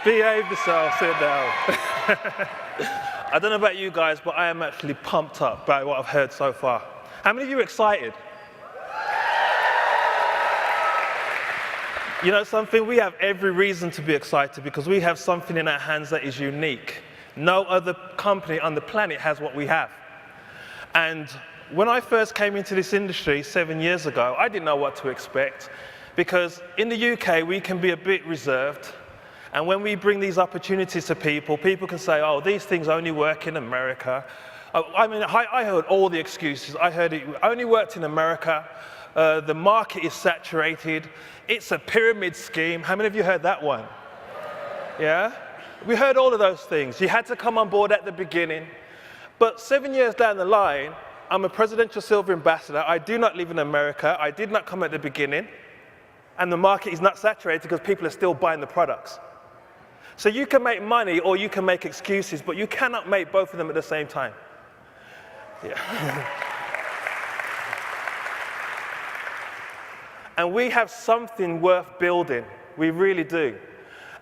Behave yourself, sit down. I don't know about you guys, but I am actually pumped up by what I've heard so far. How many of you are excited? You know something? We have every reason to be excited because we have something in our hands that is unique. No other company on the planet has what we have. And when I first came into this industry 7 years ago, I didn't know what to expect because in the UK, we can be a bit reserved. And when we bring these opportunities to people, people can say, oh, these things only work in America. I mean, I heard all the excuses. I heard it only worked in America. The market is saturated. It's a pyramid scheme. How many of you heard that one? Yeah? We heard all of those things. You had to come on board at the beginning. But 7 years down the line, I'm a presidential silver ambassador. I do not live in America. I did not come at the beginning. And the market is not saturated because people are still buying the products. So you can make money or you can make excuses, but you cannot make both of them at the same time. Yeah. And we have something worth building. We really do.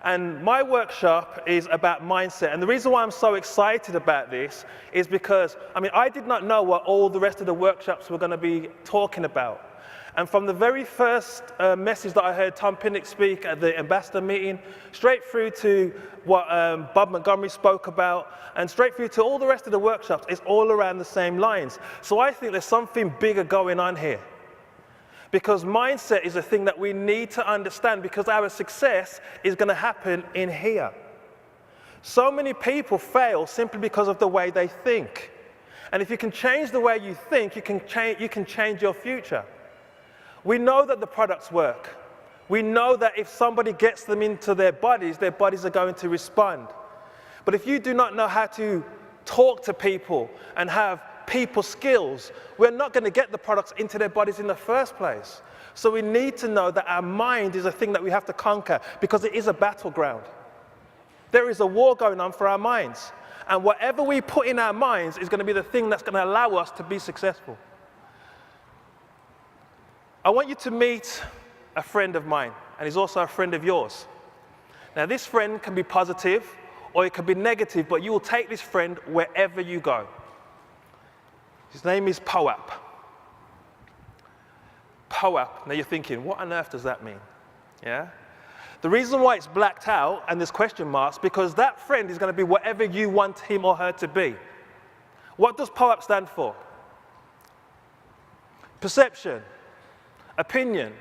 And my workshop is about mindset. And the reason why I'm so excited about this is because, I mean, I did not know what all the rest of the workshops were going to be talking about. And from the very first message that I heard Tom Pinnock speak at the ambassador meeting, straight through to what Bob Montgomery spoke about, and straight through to all the rest of the workshops, it's all around the same lines. So I think there's something bigger going on here. Because mindset is a thing that we need to understand because our success is going to happen in here. So many people fail simply because of the way they think. And if you can change the way you think, you can change your future. We know that the products work. We know that if somebody gets them into their bodies are going to respond. But if you do not know how to talk to people and have people skills, we're not going to get the products into their bodies in the first place. So we need to know that our mind is a thing that we have to conquer because it is a battleground. There is a war going on for our minds. And whatever we put in our minds is going to be the thing that's going to allow us to be successful. I want you to meet a friend of mine, and he's also a friend of yours. Now, this friend can be positive or it can be negative, but you will take this friend wherever you go. His name is POAP. POAP. Now you're thinking, what on earth does that mean? Yeah? The reason why it's blacked out and there's question marks, because that friend is going to be whatever you want him or her to be. What does POAP stand for? Perception, opinion,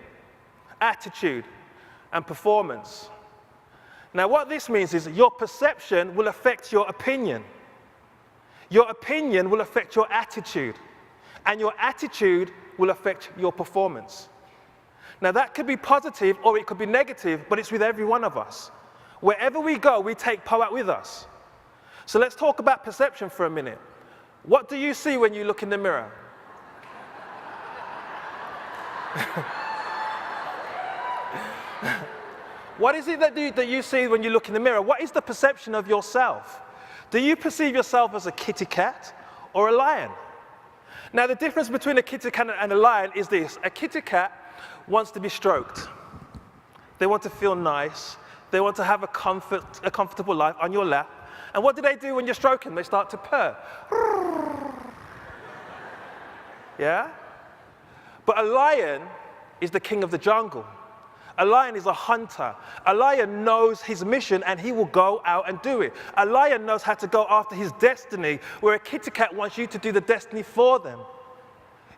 attitude, and performance. Now what this means is your perception will affect your opinion. Your opinion will affect your attitude, and your attitude will affect your performance. Now that could be positive or it could be negative, but it's with every one of us. Wherever we go, we take POAP with us. So let's talk about perception for a minute. What do you see when you look in the mirror? What is it that you see when you look in the mirror? What is the perception of yourself? Do you perceive yourself as a kitty cat or a lion? Now, the difference between a kitty cat and a lion is this. A kitty cat wants to be stroked. They want to feel nice. They want to have a comfortable life on your lap. And what do they do when you're stroking? They start to purr. Yeah? But a lion is the king of the jungle. A lion is a hunter. A lion knows his mission and he will go out and do it. A lion knows how to go after his destiny, where a kitty cat wants you to do the destiny for them.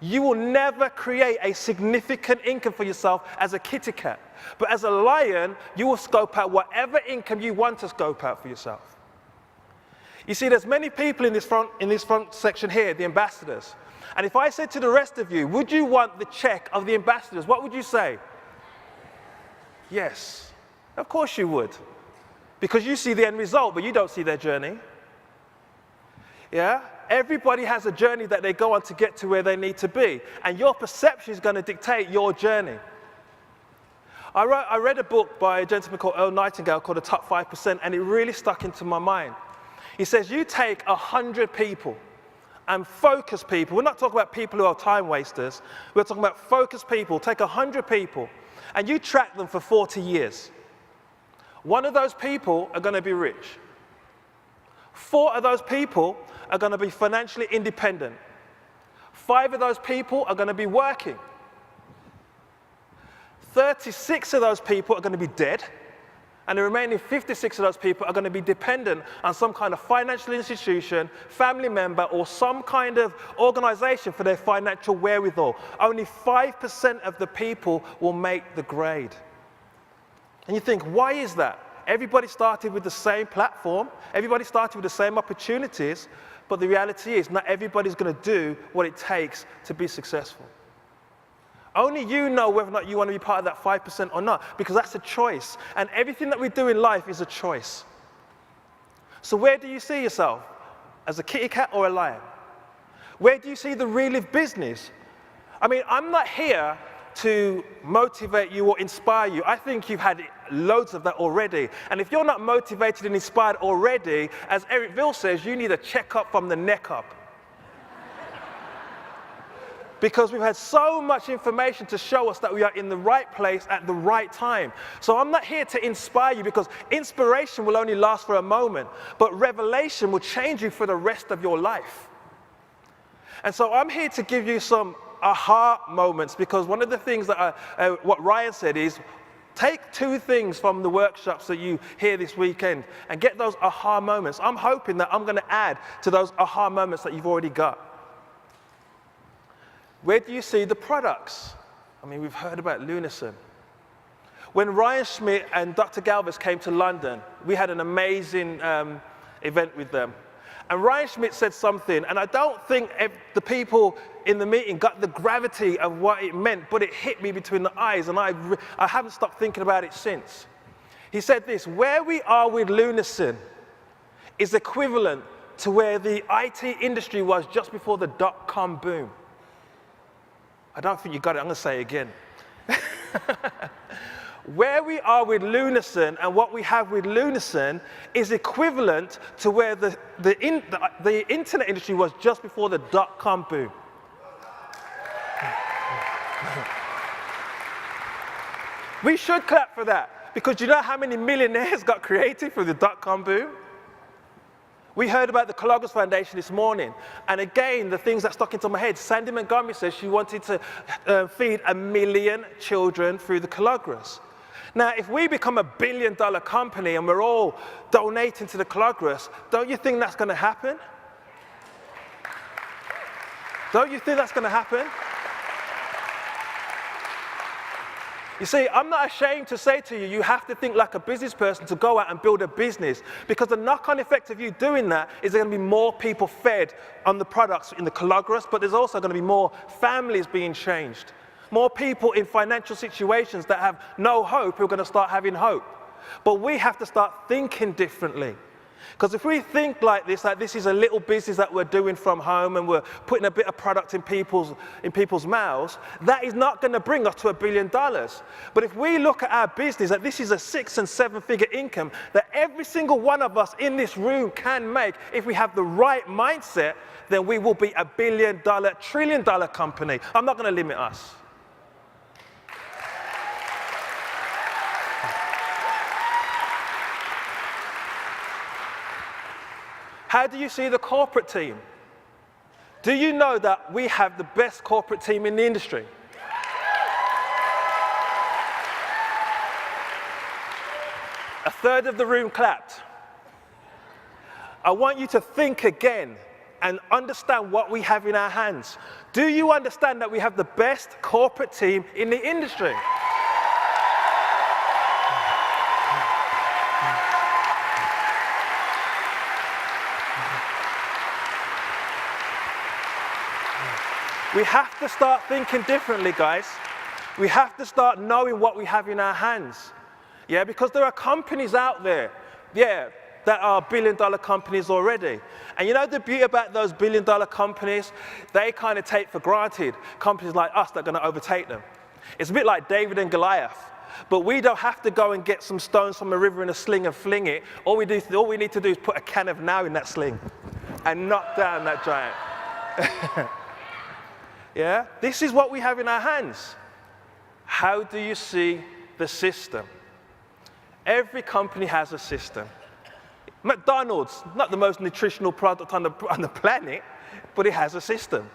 You will never create a significant income for yourself as a kitty cat. But as a lion, you will scope out whatever income you want to scope out for yourself. You see, there's many people in this front section here, the ambassadors. And if I said to the rest of you, would you want the check of the ambassadors, what would you say? Yes, of course you would. Because you see the end result, but you don't see their journey. Yeah? Everybody has a journey that they go on to get to where they need to be. And your perception is going to dictate your journey. I read a book by a gentleman called Earl Nightingale called The Top 5%, and it really stuck into my mind. He says, you take 100 people and focus people. We're not talking about people who are time wasters. We're talking about focused people. Take 100 people and you track them for 40 years. One of those people are going to be rich. 4 of those people are going to be financially independent. 5 of those people are going to be working. 36 of those people are going to be dead. And the remaining 56 of those people are going to be dependent on some kind of financial institution, family member, or some kind of organization for their financial wherewithal. Only 5% of the people will make the grade. And you think, why is that? Everybody started with the same platform. Everybody started with the same opportunities. But the reality is, not everybody's going to do what it takes to be successful. Only you know whether or not you want to be part of that 5% or not, because that's a choice. And everything that we do in life is a choice. So where do you see yourself? As a kitty cat or a lion? Where do you see the Reliv business? I mean, I'm not here to motivate you or inspire you. I think you've had loads of that already. And if you're not motivated and inspired already, as Eric Ville says, you need a checkup from the neck up. Because we've had so much information to show us that we are in the right place at the right time. So I'm not here to inspire you, because inspiration will only last for a moment, but revelation will change you for the rest of your life. And so I'm here to give you some aha moments, because one of the things that what Ryan said is, take 2 things from the workshops that you hear this weekend and get those aha moments. I'm hoping that I'm going to add to those aha moments that you've already got. Where do you see the products? I mean, we've heard about Lunison. When Ryan Schmidt and Dr. Galvez came to London, we had an amazing event with them. And Ryan Schmidt said something, and I don't think the people in the meeting got the gravity of what it meant, but it hit me between the eyes, and I haven't stopped thinking about it since. He said this: where we are with Lunison is equivalent to where the IT industry was just before the dot-com boom. I don't think you got it. I'm going to say it again. Where we are with Lunison and what we have with Lunison is equivalent to where the internet industry was just before the dot-com boom. We should clap for that, because you know how many millionaires got created through the dot-com boom? We heard about the Calogres Foundation this morning, and again, the things that stuck into my head. Sandy Montgomery says she wanted to feed 1 million children through the Calogres. Now, if we become $1 billion company and we're all donating to the Calogres, don't you think that's going to happen? Don't you think that's going to happen? You see, I'm not ashamed to say to you, you have to think like a business person to go out and build a business, because the knock-on effect of you doing that is there going to be more people fed on the products in the Calogres, but there's also going to be more families being changed. More people in financial situations that have no hope who are going to start having hope. But we have to start thinking differently. Because if we think like this is a little business that we're doing from home and we're putting a bit of product in people's mouths, that is not going to bring us to $1 billion. But if we look at our business, that this is a 6 and 7-figure income that every single one of us in this room can make, if we have the right mindset, then we will be $1 billion, trillion-dollar company. I'm not going to limit us. How do you see the corporate team? Do you know that we have the best corporate team in the industry? A third of the room clapped. I want you to think again and understand what we have in our hands. Do you understand that we have the best corporate team in the industry? We have to start thinking differently, guys. We have to start knowing what we have in our hands. Yeah, because there are companies out there, yeah, that are billion-dollar companies already. And you know the beauty about those billion-dollar companies? They kind of take for granted companies like us that are going to overtake them. It's a bit like David and Goliath. But we don't have to go and get some stones from a river in a sling and fling it. All we need to do is put a can of now in that sling and knock down that giant. Yeah? This is what we have in our hands. How do you see the system? Every company has a system. McDonald's, not the most nutritional product on the planet, but it has a system.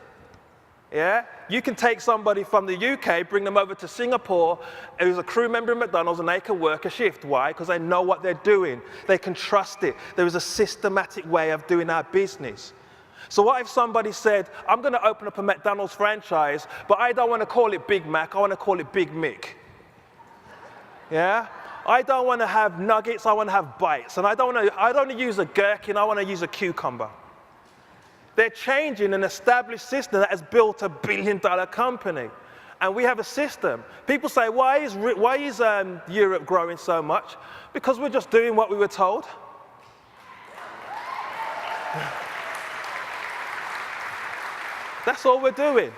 Yeah? You can take somebody from the UK, bring them over to Singapore, who's a crew member in McDonald's, and they can work a shift. Why? Because they know what they're doing. They can trust it. There is a systematic way of doing our business. So what if somebody said, I'm going to open up a McDonald's franchise, but I don't want to call it Big Mac, I want to call it Big Mick. Yeah? I don't want to have nuggets, I want to have bites. And I don't want to use a gherkin, I want to use a cucumber. They're changing an established system that has built a billion-dollar company. And we have a system. People say, why is Europe growing so much? Because we're just doing what we were told. That's all we're doing.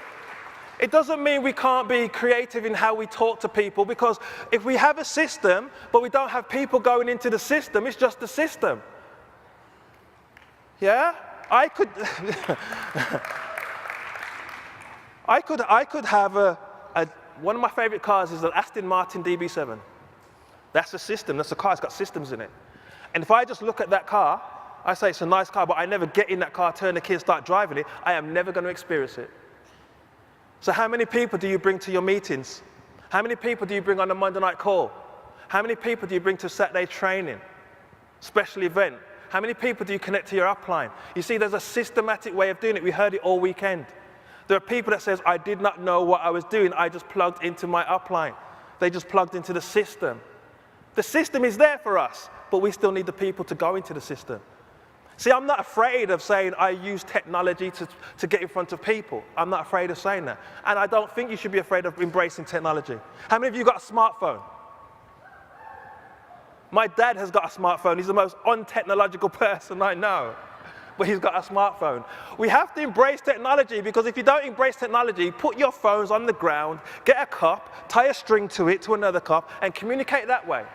It doesn't mean we can't be creative in how we talk to people, because if we have a system, but we don't have people going into the system, it's just the system. Yeah? I could have one of my favorite cars is an Aston Martin DB7. That's a system, that's a car, it's got systems in it. And if I just look at that car, I say it's a nice car, but I never get in that car, turn the key and start driving it, I am never going to experience it. So how many people do you bring to your meetings? How many people do you bring on a Monday night call? How many people do you bring to Saturday training, special event? How many people do you connect to your upline? You see, there's a systematic way of doing it. We heard it all weekend. There are people that says, I did not know what I was doing. I just plugged into my upline. They just plugged into the system. The system is there for us, but we still need the people to go into the system. See, I'm not afraid of saying I use technology to get in front of people. I'm not afraid of saying that. And I don't think you should be afraid of embracing technology. How many of you got a smartphone? My dad has got a smartphone. He's the most untechnological person I know, but he's got a smartphone. We have to embrace technology, because if you don't embrace technology, put your phones on the ground, get a cup, tie a string to it, to another cup, and communicate that way.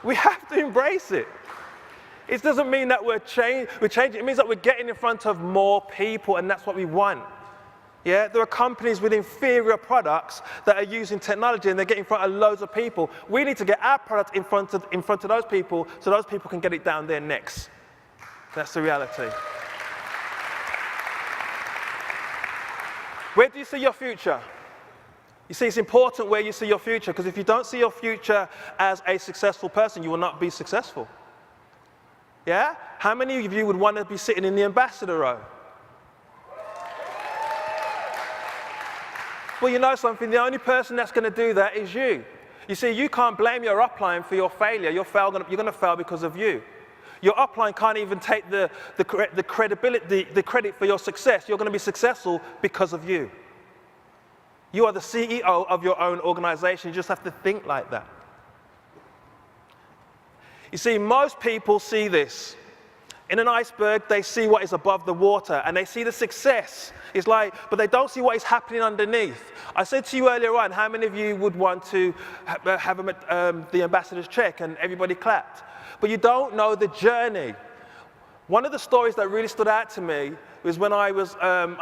We have to embrace it. It doesn't mean that we're changing. It means that we're getting in front of more people, and that's what we want. Yeah, there are companies with inferior products that are using technology, and they're getting in front of loads of people. We need to get our product in front of those people, so those people can get it down their necks. That's the reality. Where do you see your future? You see, it's important where you see your future, because if you don't see your future as a successful person, you will not be successful. Yeah? How many of you would want to be sitting in the ambassador row? Well, you know something, the only person that's going to do that is you. You see, you can't blame your upline for your failure. You're going to fail because of you. Your upline can't even take the credit for your success. You're going to be successful because of you. You are the CEO of your own organization. You just have to think like that. You see, most people see this. In an iceberg, they see what is above the water, and they see the success. It's like, but they don't see what is happening underneath. I said to you earlier on, how many of you would want to have the ambassador's check, and everybody clapped? But you don't know the journey. One of the stories that really stood out to me was when I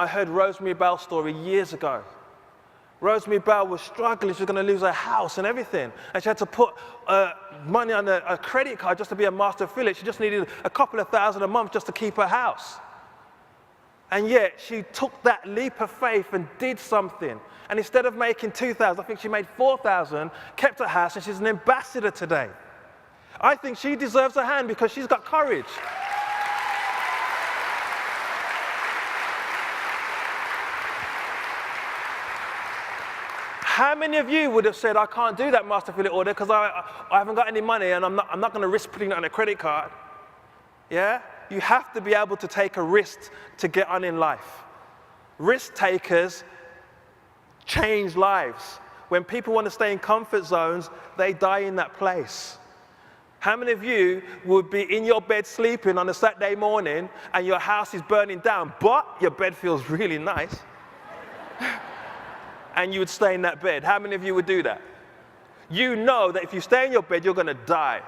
heard Rosemary Bell's story years ago. Rosemary Bell was struggling. She was going to lose her house and everything. And she had to put money on a credit card just to be a master affiliate. She just needed a couple of $1,000 a month just to keep her house. And yet, she took that leap of faith and did something. And instead of making $2,000, I think she made $4,000, kept her house, and she's an ambassador today. I think she deserves a hand because she's got courage. How many of you would have said, I can't do that master affiliate order because I haven't got any money and I'm not going to risk putting it on a credit card? Yeah? You have to be able to take a risk to get on in life. Risk takers change lives. When people want to stay in comfort zones, they die in that place. How many of you would be in your bed sleeping on a Saturday morning and your house is burning down, but your bed feels really nice? And you would stay in that bed. How many of you would do that? You know that if you stay in your bed, you're going to die.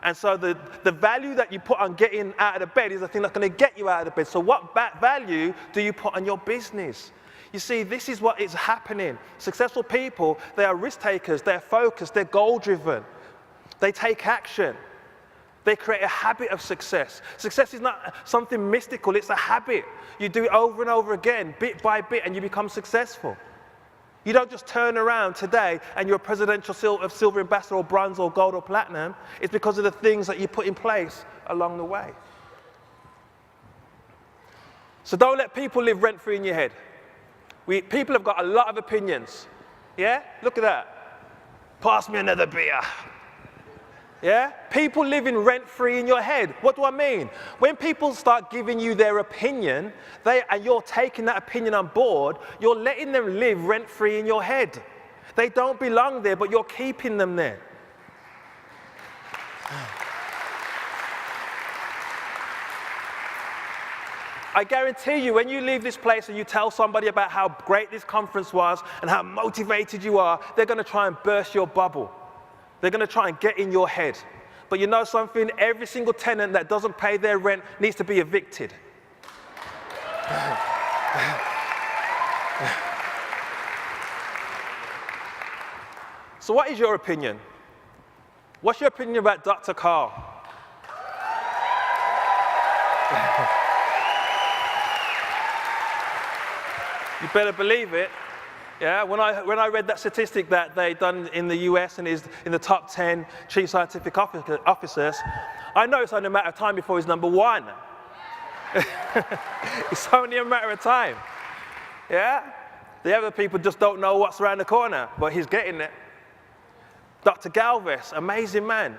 And so the value that you put on getting out of the bed is the thing that's going to get you out of the bed. So what value do you put on your business? You see, this is what is happening. Successful people, they are risk takers, they're focused, they're goal-driven. They take action. They create a habit of success. Success is not something mystical, it's a habit. You do it over and over again, bit by bit, and you become successful. You don't just turn around today and you're a presidential silver ambassador or bronze or gold or platinum. It's because of the things that you put in place along the way. So don't let people live rent-free in your head. People have got a lot of opinions. Yeah? Look at that. Pass me another beer. Yeah? People living rent-free in your head. What do I mean? When people start giving you their opinion, and you're taking that opinion on board, you're letting them live rent-free in your head. They don't belong there, but you're keeping them there. I guarantee you, when you leave this place and you tell somebody about how great this conference was and how motivated you are, they're going to try and burst your bubble. They're going to try and get in your head. But you know something? Every single tenant that doesn't pay their rent needs to be evicted. So what is your opinion? What's your opinion about Dr. Carl? You better believe it. Yeah, when I read that statistic that they done in the US and is in the top 10 chief scientific officers, I know it's only a matter of time before he's number one. It's only a matter of time. Yeah? The other people just don't know what's around the corner, but he's getting it. Dr. Galvez, amazing man.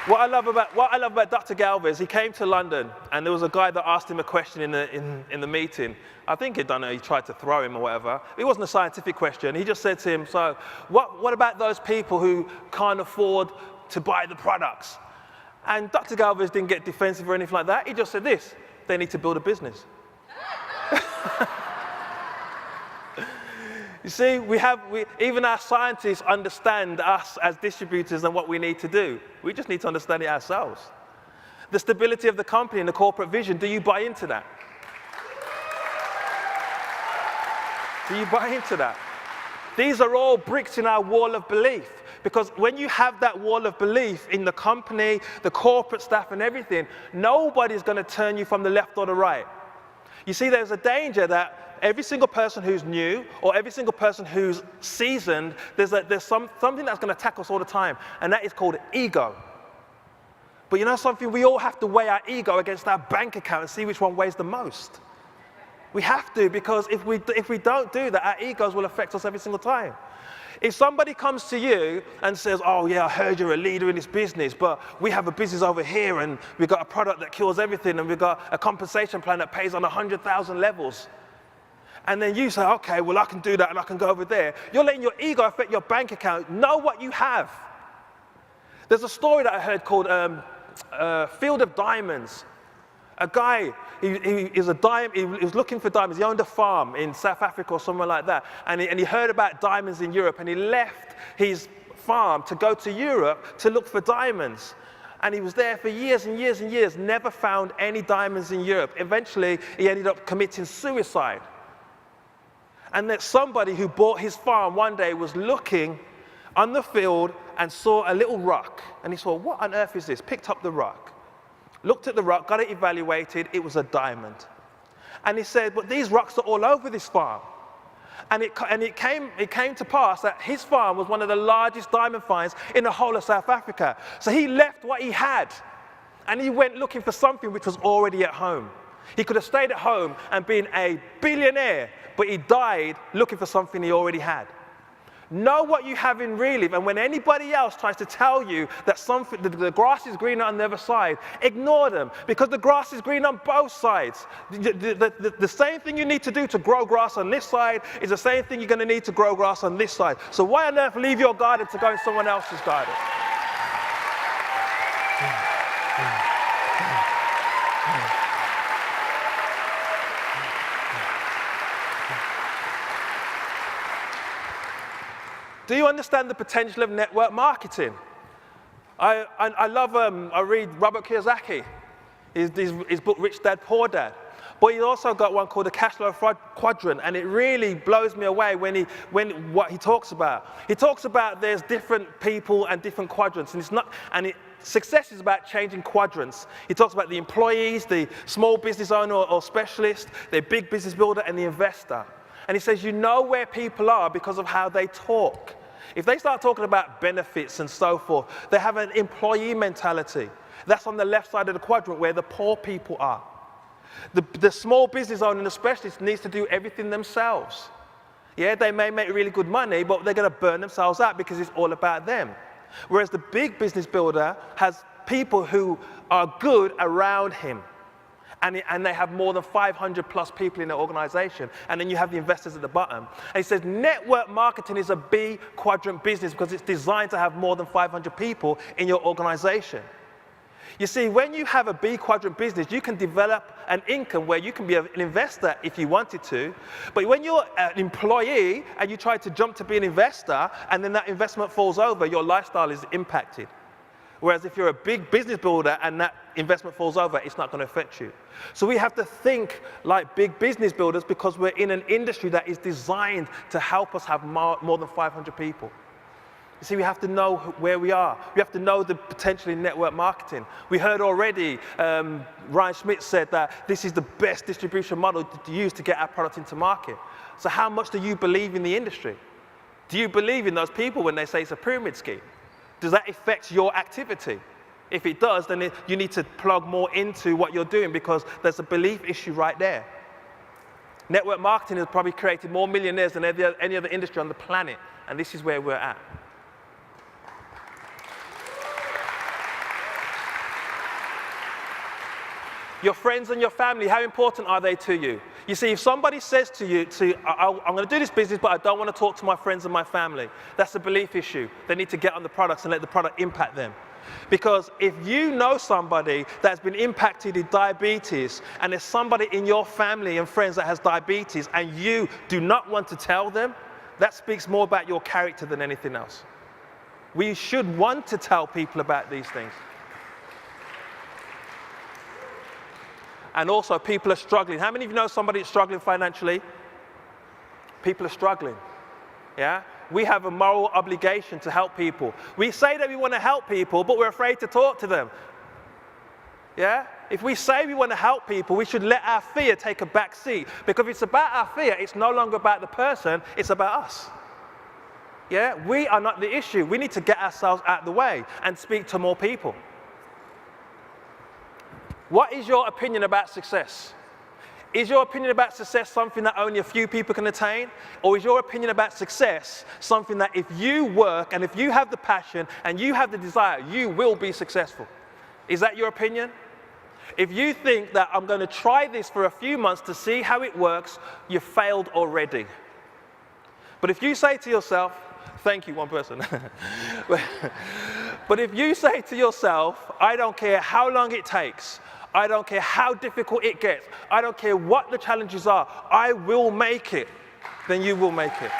What I love about Dr. Galvez, he came to London, and there was a guy that asked him a question in the meeting. I think he tried to throw him or whatever. It wasn't a scientific question. He just said to him, so what about those people who can't afford to buy the products? And Dr. Galvez didn't get defensive or anything like that. He just said this: they need to build a business. You see, even our scientists understand us as distributors and what we need to do. We just need to understand it ourselves. The stability of the company and the corporate vision, do you buy into that? Do you buy into that? These are all bricks in our wall of belief. Because when you have that wall of belief in the company, the corporate staff and everything, nobody's going to turn you from the left or the right. You see, there's a danger that every single person who's new or every single person who's seasoned, there's something that's going to attack us all the time, and that is called ego. But you know something? We all have to weigh our ego against our bank account and see which one weighs the most. We have to, because if we don't do that, our egos will affect us every single time. If somebody comes to you and says, oh yeah, I heard you're a leader in this business, but we have a business over here and we've got a product that cures everything and we've got a compensation plan that pays on 100,000 levels. And then you say, okay, well I can do that and I can go over there. You're letting your ego affect your bank account. Know what you have. There's a story that I heard called Field of Diamonds. A guy, he was looking for diamonds. He owned a farm in South Africa or somewhere like that. And he heard about diamonds in Europe, and he left his farm to go to Europe to look for diamonds. And he was there for years and years and years, never found any diamonds in Europe. Eventually, he ended up committing suicide. And that somebody who bought his farm one day was looking on the field and saw a little rock. And he saw, what on earth is this? Picked up the rock. Looked at the rock, got it evaluated, it was a diamond. And he said, but these rocks are all over this farm. And it came to pass that his farm was one of the largest diamond finds in the whole of South Africa. So he left what he had, and he went looking for something which was already at home. He could have stayed at home and been a billionaire, but he died looking for something he already had. Know what you have in Reliv, and when anybody else tries to tell you that the grass is greener on the other side, ignore them, because the grass is green on both sides. The same thing you need to do to grow grass on this side is the same thing you're going to need to grow grass on this side. So why on earth leave your garden to go in someone else's garden? Do you understand the potential of network marketing? I read Robert Kiyosaki. his book, Rich Dad, Poor Dad. But he's also got one called the cash flow quadrant, and it really blows me away what he talks about. He talks about there's different people and different quadrants, and success is about changing quadrants. He talks about the employees, the small business owner or specialist, the big business builder, and the investor. And he says, you know where people are because of how they talk. If they start talking about benefits and so forth, they have an employee mentality. That's on the left side of the quadrant where the poor people are. The small business owner and the specialist needs to do everything themselves. Yeah, they may make really good money, but they're going to burn themselves out because it's all about them. Whereas the big business builder has people who are good around him. And they have more than 500 plus people in their organization. And then you have the investors at the bottom. And he says network marketing is a B quadrant business because it's designed to have more than 500 people in your organization. You see, when you have a B quadrant business, you can develop an income where you can be an investor if you wanted to. But when you're an employee and you try to jump to be an investor and then that investment falls over, your lifestyle is impacted. Whereas if you're a big business builder and that investment falls over, it's not going to affect you. So we have to think like big business builders because we're in an industry that is designed to help us have more than 500 people. You see, we have to know where we are. We have to know the potential in network marketing. We heard already, Ryan Schmidt said that this is the best distribution model to use to get our product into market. So how much do you believe in the industry? Do you believe in those people when they say it's a pyramid scheme? Does that affect your activity? If it does, then you need to plug more into what you're doing because there's a belief issue right there. Network marketing has probably created more millionaires than any other industry on the planet, and this is where we're at. Your friends and your family, how important are they to you? You see, if somebody says to you, I'm going to do this business, but I don't want to talk to my friends and my family, that's a belief issue. They need to get on the products and let the product impact them. Because if you know somebody that's been impacted with diabetes, and there's somebody in your family and friends that has diabetes, and you do not want to tell them, that speaks more about your character than anything else. We should want to tell people about these things. And also, people are struggling. How many of you know somebody that's struggling financially? People are struggling, yeah? We have a moral obligation to help people. We say that we want to help people, but we're afraid to talk to them, yeah? If we say we want to help people, we should let our fear take a back seat. Because if it's about our fear, it's no longer about the person, it's about us. Yeah? We are not the issue. We need to get ourselves out of the way and speak to more people. What is your opinion about success? Is your opinion about success something that only a few people can attain? Or is your opinion about success something that if you work and if you have the passion and you have the desire, you will be successful? Is that your opinion? If you think that I'm going to try this for a few months to see how it works, you failed already. But if you say to yourself, thank you, one person. But if you say to yourself, I don't care how long it takes, I don't care how difficult it gets, I don't care what the challenges are, I will make it, then you will make it.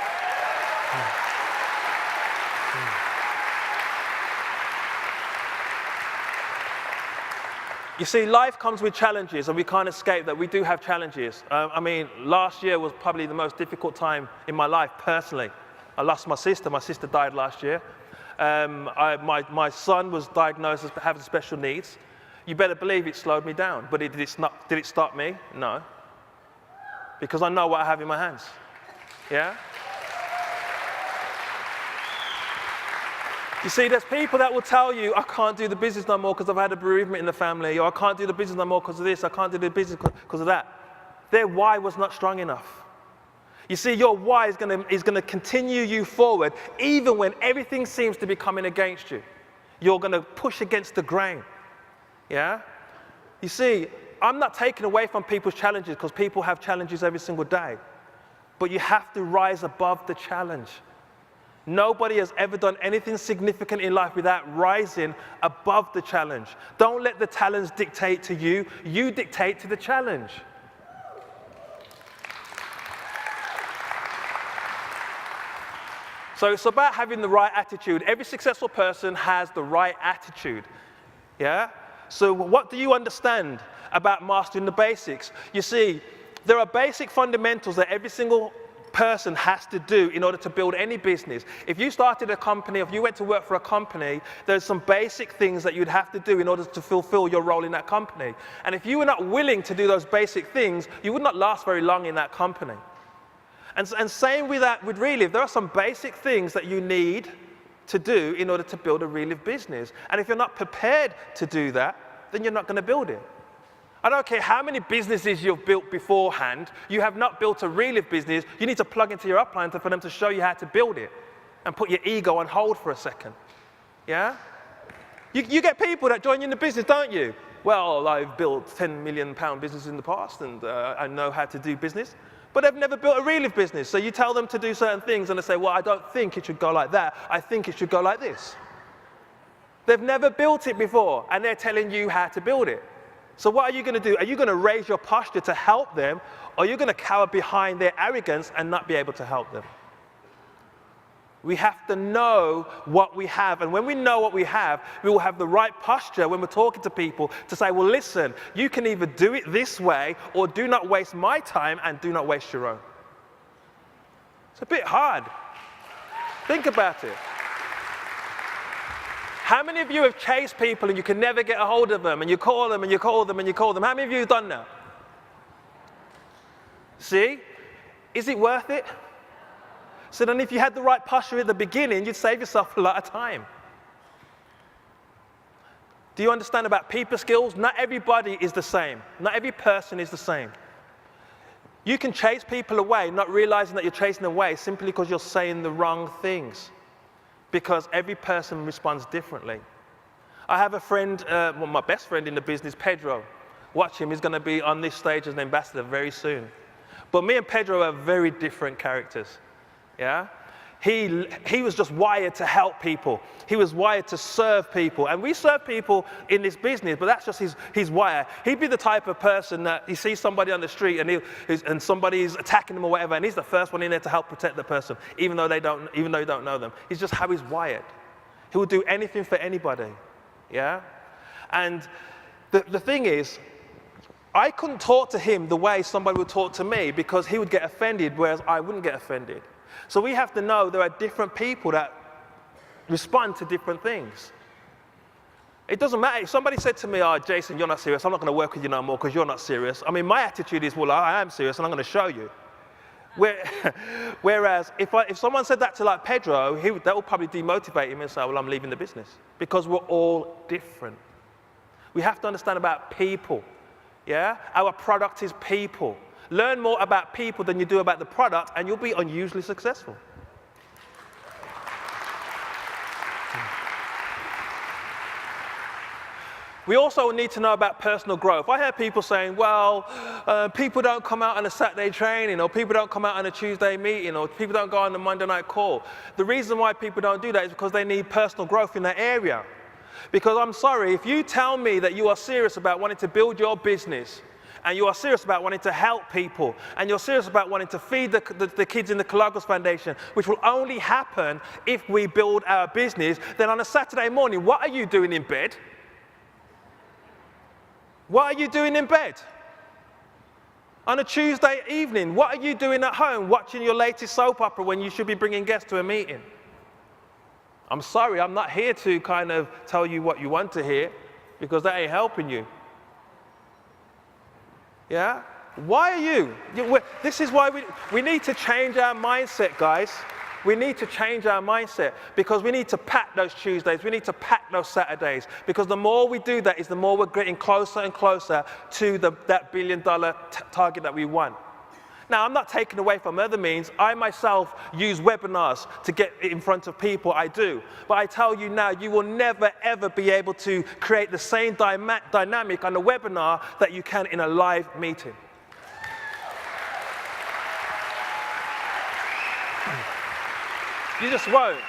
You see, life comes with challenges, and we can't escape that. We do have challenges. I mean, last year was probably the most difficult time in my life, personally. I lost my sister. My sister died last year. My son was diagnosed as having special needs. You better believe it slowed me down. But did it stop me? No. Because I know what I have in my hands. Yeah? You see, there's people that will tell you, I can't do the business no more because I've had a bereavement in the family, or I can't do the business no more because of this, I can't do the business because of that. Their why was not strong enough. You see, your why is going to continue you forward, even when everything seems to be coming against you. You're going to push against the grain. Yeah? You see, I'm not taking away from people's challenges because people have challenges every single day. But you have to rise above the challenge. Nobody has ever done anything significant in life without rising above the challenge. Don't let the challenge dictate to you. You dictate to the challenge. So it's about having the right attitude. Every successful person has the right attitude. Yeah? So what do you understand about mastering the basics? You see, there are basic fundamentals that every single person has to do in order to build any business. If you started a company, if you went to work for a company, there's some basic things that you'd have to do in order to fulfill your role in that company. And if you were not willing to do those basic things, you would not last very long in that company. And same with that with Reliv. There are some basic things that you need to do in order to build a Reliv business. And if you're not prepared to do that, then you're not going to build it. I don't care how many businesses you've built beforehand, you have not built a Reliv business, you need to plug into your upline for them to show you how to build it and put your ego on hold for a second. Yeah? You get people that join you in the business, don't you? Well, I've built £10 million business in the past and I know how to do business. But they've never built a Reliv business. So you tell them to do certain things and they say, well, I don't think it should go like that. I think it should go like this. They've never built it before and they're telling you how to build it. So what are you going to do? Are you going to raise your posture to help them, or are you going to cower behind their arrogance and not be able to help them? We have to know what we have, and when we know what we have, we will have the right posture when we're talking to people to say, well, listen, you can either do it this way, or do not waste my time and do not waste your own. It's a bit hard. Think about it. How many of you have chased people and you can never get a hold of them, and you call them and you call them and you call them? How many of you have done that? See? Is it worth it? So then if you had the right posture at the beginning, you'd save yourself a lot of time. Do you understand about people skills? Not everybody is the same. Not every person is the same. You can chase people away, not realizing that you're chasing them away simply because you're saying the wrong things. Because every person responds differently. I have a friend, well, my best friend in the business, Pedro. Watch him, he's going to be on this stage as an ambassador very soon. But me and Pedro are very different characters. Yeah? He was just wired to help people. He was wired to serve people. And we serve people in this business, but that's just his wire. He'd be the type of person that he sees somebody on the street and somebody's attacking him or whatever, and he's the first one in there to help protect the person, even though you don't know them. It's just how he's wired. He will do anything for anybody. Yeah? And the thing is, I couldn't talk to him the way somebody would talk to me because he would get offended, whereas I wouldn't get offended. So we have to know there are different people that respond to different things. It doesn't matter. If somebody said to me, oh, Jason, you're not serious, I'm not going to work with you no more because you're not serious. I mean, my attitude is, well, I am serious and I'm going to show you. Whereas if someone said that to like Pedro, that would probably demotivate him and say, well, I'm leaving the business. Because we're all different. We have to understand about people. Yeah? Our product is people. Learn more about people than you do about the product, and you'll be unusually successful. We also need to know about personal growth. I hear people saying, well, people don't come out on a Saturday training, or people don't come out on a Tuesday meeting, or people don't go on the Monday night call. The reason why people don't do that is because they need personal growth in that area. Because I'm sorry, if you tell me that you are serious about wanting to build your business, and you are serious about wanting to help people, and you're serious about wanting to feed the kids in the Colagos Foundation, which will only happen if we build our business, then on a Saturday morning, what are you doing in bed? What are you doing in bed? On a Tuesday evening, what are you doing at home watching your latest soap opera when you should be bringing guests to a meeting? I'm sorry, I'm not here to kind of tell you what you want to hear, because that ain't helping you. Yeah? Why are you? This is why we need to change our mindset, guys. We need to change our mindset because we need to pack those Tuesdays. We need to pack those Saturdays because the more we do that is the more we're getting closer and closer to that billion-dollar target that we want. Now, I'm not taking away from other means. I myself use webinars to get in front of people. I do. But I tell you now, you will never, ever be able to create the same dynamic on a webinar that you can in a live meeting. You just won't.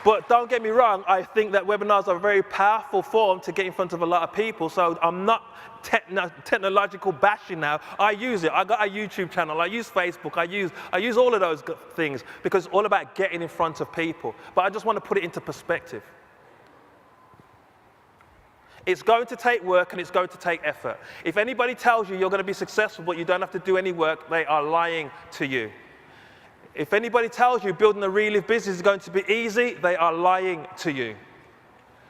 But don't get me wrong, I think that webinars are a very powerful form to get in front of a lot of people, so I'm not technological bashing now. I use it. I got a YouTube channel. I use Facebook. I use all of those things because it's all about getting in front of people. But I just want to put it into perspective. It's going to take work and it's going to take effort. If anybody tells you you're going to be successful but you don't have to do any work, they are lying to you. If anybody tells you building a Reliv business is going to be easy, they are lying to you.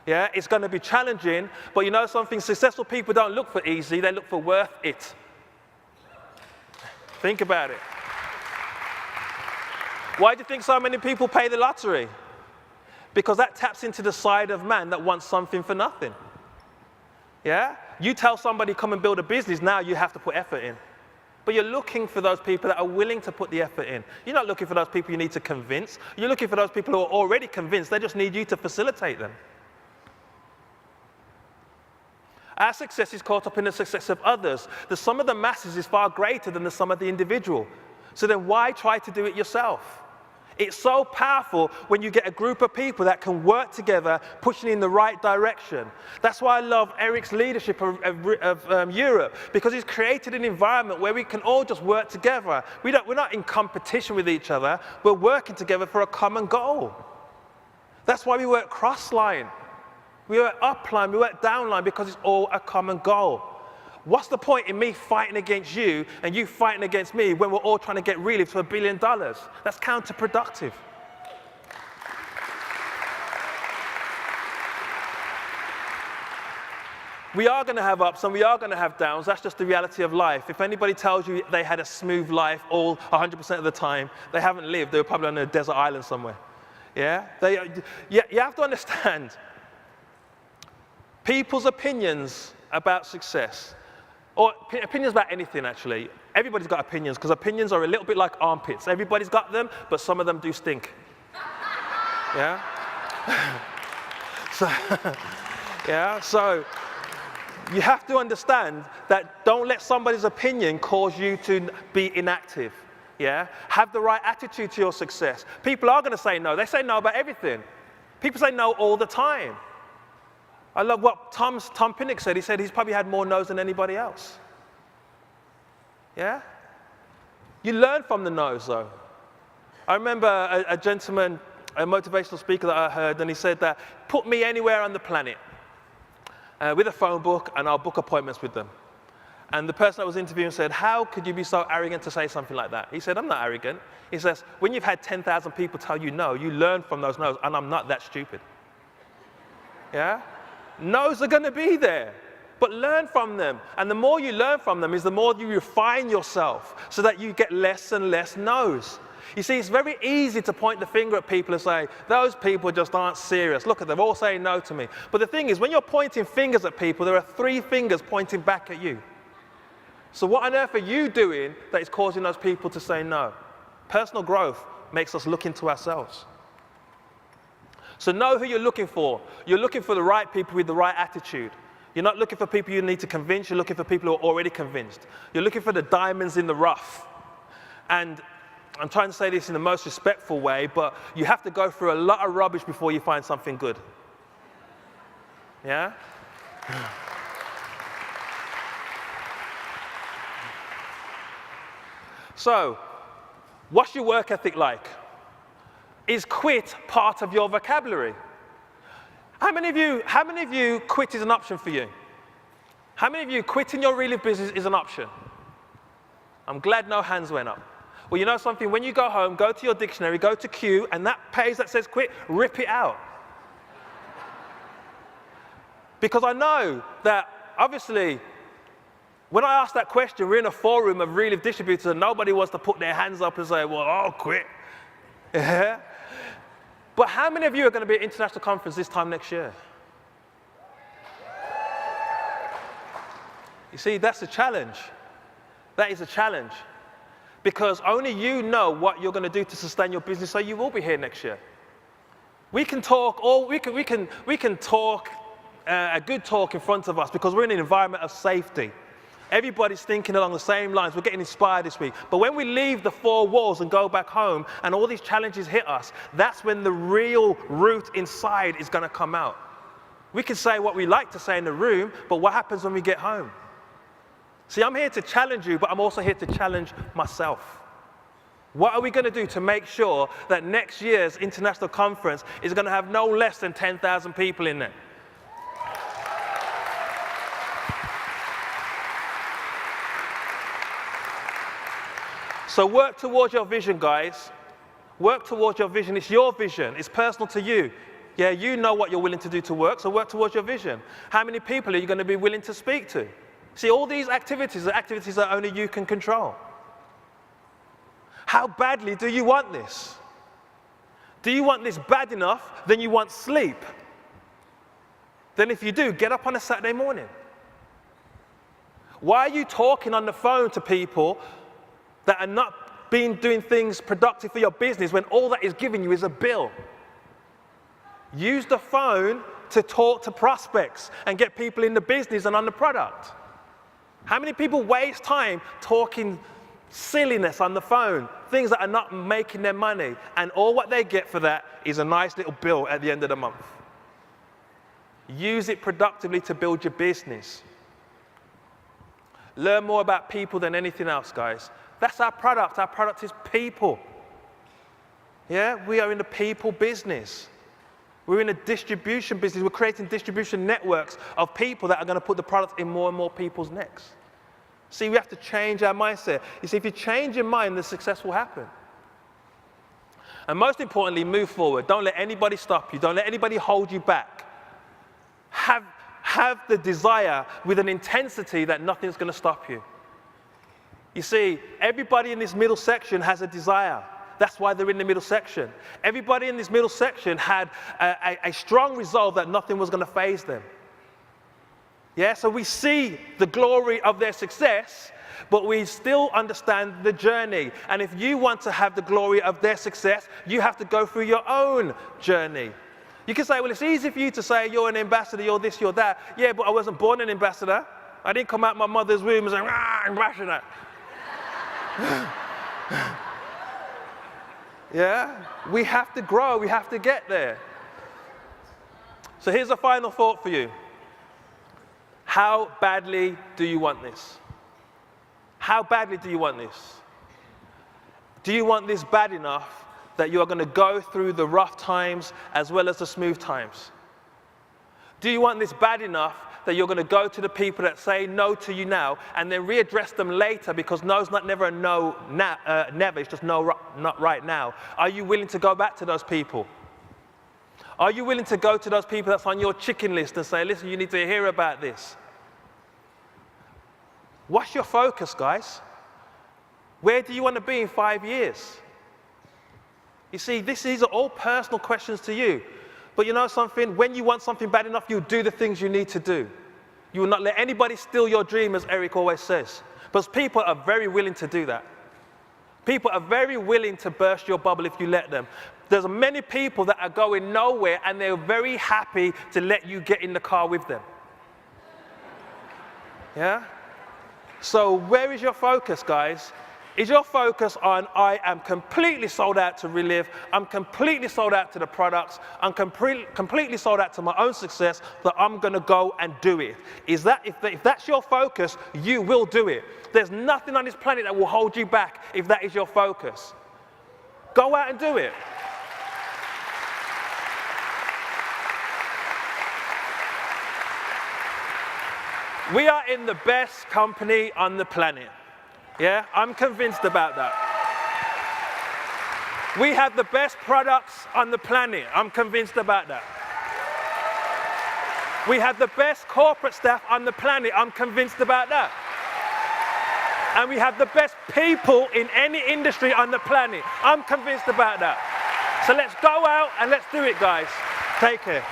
Yeah, it's going to be challenging, but you know something? Successful people don't look for easy, they look for worth it. Think about it. Why do you think so many people pay the lottery? Because that taps into the side of man that wants something for nothing. Yeah? You tell somebody, come and build a business, now you have to put effort in. But you're looking for those people that are willing to put the effort in. You're not looking for those people you need to convince. You're looking for those people who are already convinced. They just need you to facilitate them. Our success is caught up in the success of others. The sum of the masses is far greater than the sum of the individual. So then why try to do it yourself? It's so powerful when you get a group of people that can work together, pushing in the right direction. That's why I love Eric's leadership of Europe, because he's created an environment where we can all just work together. We're not in competition with each other. We're working together for a common goal. That's why we work cross-line. We work upline, we work downline, because it's all a common goal. What's the point in me fighting against you and you fighting against me when we're all trying to get Reliv to $1 billion? That's counterproductive. We are going to have ups and we are going to have downs. That's just the reality of life. If anybody tells you they had a smooth life all 100% of the time, they haven't lived. They were probably on a desert island somewhere. Yeah? You have to understand, people's opinions about success, or opinions about anything actually. Everybody's got opinions, because opinions are a little bit like armpits. Everybody's got them, but some of them do stink. Yeah? So you have to understand that don't let somebody's opinion cause you to be inactive. Yeah? Have the right attitude to your success. People are going to say no. They say no about everything. People say no all the time. I love what Tom Pinnock said. He said he's probably had more no's than anybody else. Yeah? You learn from the no's, though. I remember a gentleman, a motivational speaker that I heard, and he said that, put me anywhere on the planet with a phone book, and I'll book appointments with them. And the person that was interviewing said, how could you be so arrogant to say something like that? He said, I'm not arrogant. He says, when you've had 10,000 people tell you no, you learn from those no's, and I'm not that stupid. Yeah? No's are going to be there, but learn from them. And the more you learn from them is the more you refine yourself so that you get less and less no's. You see, it's very easy to point the finger at people and say, those people just aren't serious. Look at them, all saying no to me. But the thing is, when you're pointing fingers at people, there are 3 fingers pointing back at you. So what on earth are you doing that is causing those people to say no? Personal growth makes us look into ourselves. So know who you're looking for. You're looking for the right people with the right attitude. You're not looking for people you need to convince. You're looking for people who are already convinced. You're looking for the diamonds in the rough. And I'm trying to say this in the most respectful way, but you have to go through a lot of rubbish before you find something good. Yeah? So, what's your work ethic like? Is quit part of your vocabulary? How many of you quit is an option for you? How many of you quitting your Reliv business is an option? I'm glad no hands went up. Well, you know something? When you go home, go to your dictionary, go to Q, and that page that says quit, rip it out. Because I know that, obviously, when I asked that question, we're in a forum of Reliv distributors, and nobody wants to put their hands up and say, well, I'll quit. Yeah? But how many of you are going to be at international conference this time next year? You see, that's a challenge. That is a challenge. Because only you know what you're going to do to sustain your business, so you will be here next year. We can talk, or we can talk a good talk in front of us because we're in an environment of safety. Everybody's thinking along the same lines. We're getting inspired this week. But when we leave the 4 walls and go back home and all these challenges hit us, that's when the real root inside is going to come out. We can say what we like to say in the room, but what happens when we get home? See, I'm here to challenge you, but I'm also here to challenge myself. What are we going to do to make sure that next year's international conference is going to have no less than 10,000 people in there? So work towards your vision, guys. Work towards your vision. It's your vision. It's personal to you. Yeah, you know what you're willing to do to work, so work towards your vision. How many people are you going to be willing to speak to? See, all these activities are activities that only you can control. How badly do you want this? Do you want this bad enough? Then you want sleep. Then if you do, get up on a Saturday morning. Why are you talking on the phone to people that are not doing things productive for your business when all that is giving you is a bill? Use the phone to talk to prospects and get people in the business and on the product. How many people waste time talking silliness on the phone, things that are not making them money, and all what they get for that is a nice little bill at the end of the month? Use it productively to build your business. Learn more about people than anything else, guys. That's our product. Our product is people. Yeah, we are in the people business. We're in a distribution business. We're creating distribution networks of people that are going to put the product in more and more people's necks. See, we have to change our mindset. You see, if you change your mind, the success will happen. And most importantly, move forward. Don't let anybody stop you. Don't let anybody hold you back. Have the desire with an intensity that nothing's going to stop you. You see, everybody in this middle section has a desire. That's why they're in the middle section. Everybody in this middle section had a strong resolve that nothing was going to faze them. Yeah, so we see the glory of their success, but we still understand the journey. And if you want to have the glory of their success, you have to go through your own journey. You can say, well, it's easy for you to say you're an ambassador, you're this, you're that. Yeah, but I wasn't born an ambassador. I didn't come out my mother's womb and say, ambassador. Yeah, we have to grow, we have to get there. So here's a final thought for you. How badly do you want this? How badly do you want this? Do you want this bad enough that you are going to go through the rough times as well as the smooth times? Do you want this bad enough that you're going to go to the people that say no to you now and then readdress them later, because no's not never a no, never, it's just no, not right now? Are you willing to go back to those people? Are you willing to go to those people that's on your chicken list and say, listen, you need to hear about this? What's your focus, guys? Where do you want to be in 5 years? You see, these are all personal questions to you. But you know something? When you want something bad enough, you'll do the things you need to do. You will not let anybody steal your dream, as Eric always says. But people are very willing to do that. People are very willing to burst your bubble if you let them. There's many people that are going nowhere, and they're very happy to let you get in the car with them. Yeah? So where is your focus, guys? Is your focus on, I am completely sold out to Reliv, I'm completely sold out to the products, I'm completely sold out to my own success, that I'm going to go and do it? Is that, if that's your focus, you will do it. There's nothing on this planet that will hold you back if that is your focus. Go out and do it. We are in the best company on the planet. Yeah, I'm convinced about that. We have the best products on the planet. I'm convinced about that. We have the best corporate staff on the planet. I'm convinced about that. And we have the best people in any industry on the planet. I'm convinced about that. So let's go out and let's do it, guys. Take care.